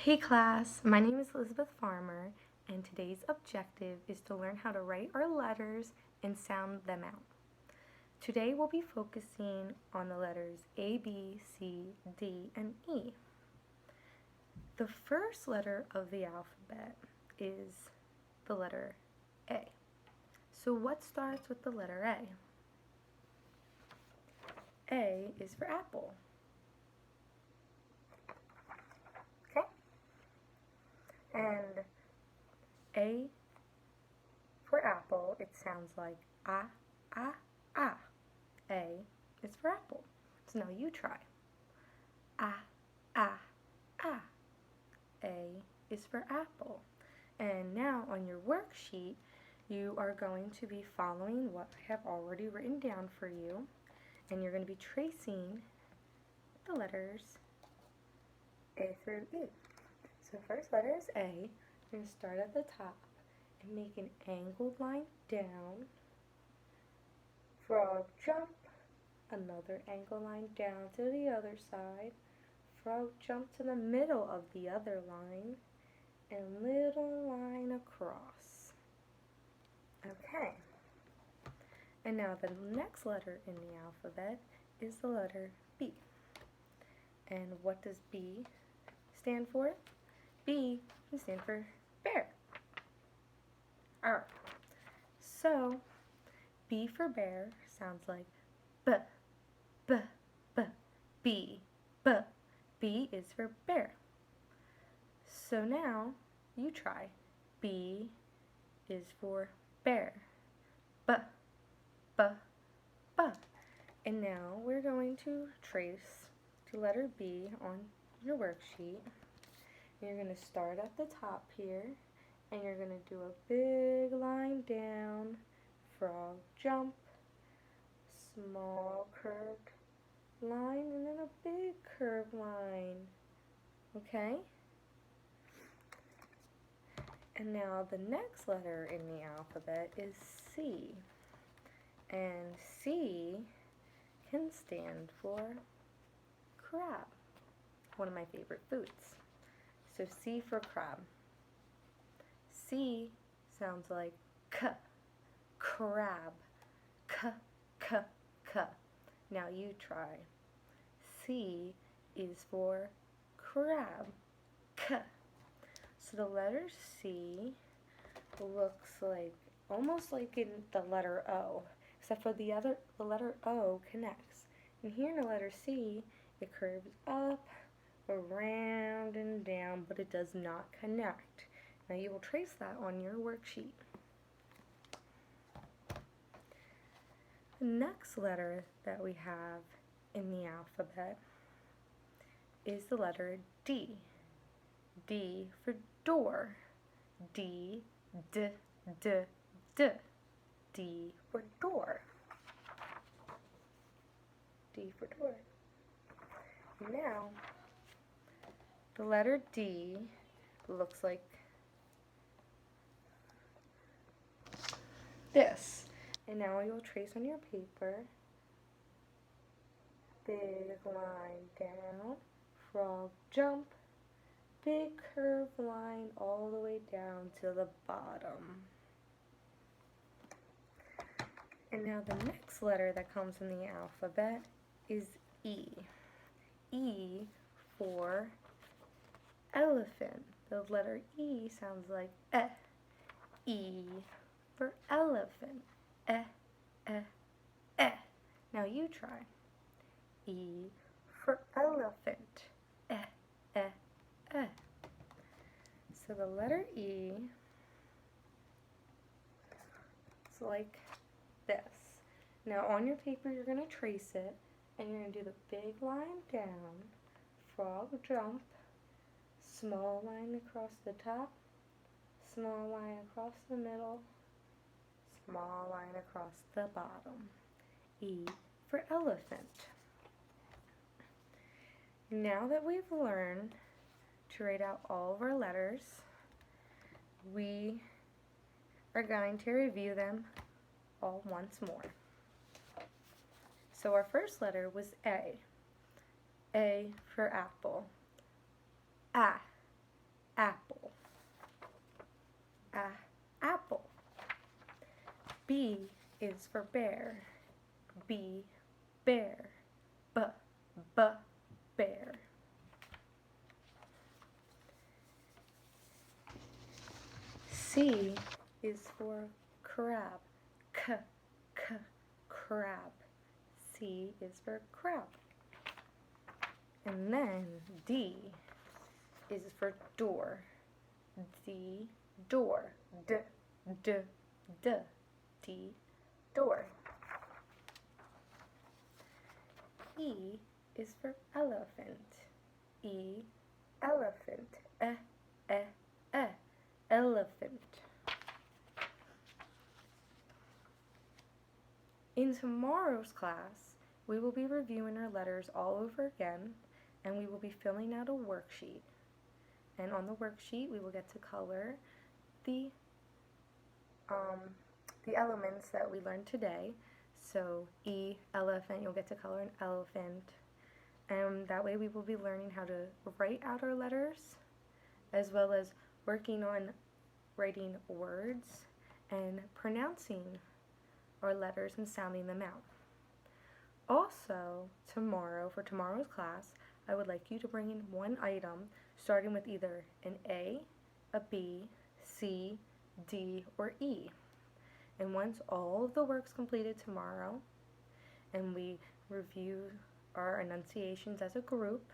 Hey class, my name is Elizabeth Farmer, and today's objective is to learn how to write our letters and sound them out. Today we'll be focusing on the letters A, B, C, D, and E. The first letter of the alphabet is the letter A. So what starts with the letter A? A is for apple. Okay? And A for apple, it sounds like ah, ah, ah. A is for apple. So now you try. Ah, ah, ah. A is for apple. And now on your worksheet, you are going to be following what I have already written down for you. And you're going to be tracing the letters A through E. So first letter is A. You're going to start at the top and make an angled line down. Frog jump. Another angled line down to the other side. Frog jump to the middle of the other line. And little line across. Okay. And now the next letter in the alphabet is the letter B. And what does B stand for? B can stand for bear. Alright. So, B for bear sounds like B, B, B, B, B. B is for bear. So now, you try. B is for bear. B, B, B. And now we're going to trace the letter B on your worksheet. You're going to start at the top here, and you're going to do a big line down, frog jump, small curved line, and then a big curved line. Okay? And now the next letter in the alphabet is C. And C can stand for crab, one of my favorite foods. So C for crab. C sounds like k, crab, k, k, k. Now you try. C is for crab, k. So the letter C looks like, almost like in the letter O, except for the letter O connects. And here in the letter C, it curves up, around, and down, but it does not connect. Now you will trace that on your worksheet. The next letter that we have in the alphabet is the letter D. D for door. D, D, D, D. D for door. D for door. Now, the letter D looks like this. And now you'll trace on your paper. Big line down, frog jump, big curved line all the way down to the bottom. And now the next letter that comes in the alphabet is E. E for elephant. The letter E sounds like eh. E for elephant. Eh, eh, eh. Now you try. E for elephant. Eh, eh, eh. So the letter E is like this. Now on your paper you're going to trace it, and you're going to do the big line down, frog jump, small line across the top, small line across the middle, small line across the bottom. E for elephant. Now that we've learned to write out all of our letters, we are going to review them all once more. So our first letter was A. A for apple. A, is for bear. B, bear. B, bear. C is for crab. K, crab. C is for crab. And then D is for door. D, door. D, door. E is for elephant. E, elephant. Elephant. In tomorrow's class, we will be reviewing our letters all over again, and we will be filling out a worksheet. And on the worksheet, we will get to color the elements that we learned today. So E, elephant, you'll get to color an elephant. And that way we will be learning how to write out our letters, as well as working on writing words and pronouncing our letters and sounding them out. Also, tomorrow, for tomorrow's class, I would like you to bring in one item starting with either an A, a B, C, D, or E. And once all of the work's completed tomorrow, and we review our enunciations as a group,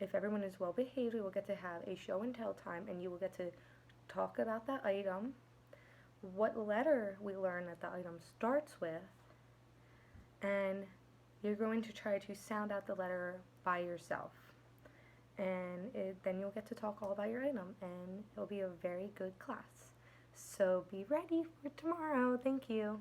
if everyone is well behaved, we will get to have a show and tell time, and you will get to talk about that item, what letter we learn that the item starts with, and you're going to try to sound out the letter by yourself. And then you'll get to talk all about your item, and it'll be a very good class. So be ready for tomorrow. Thank you.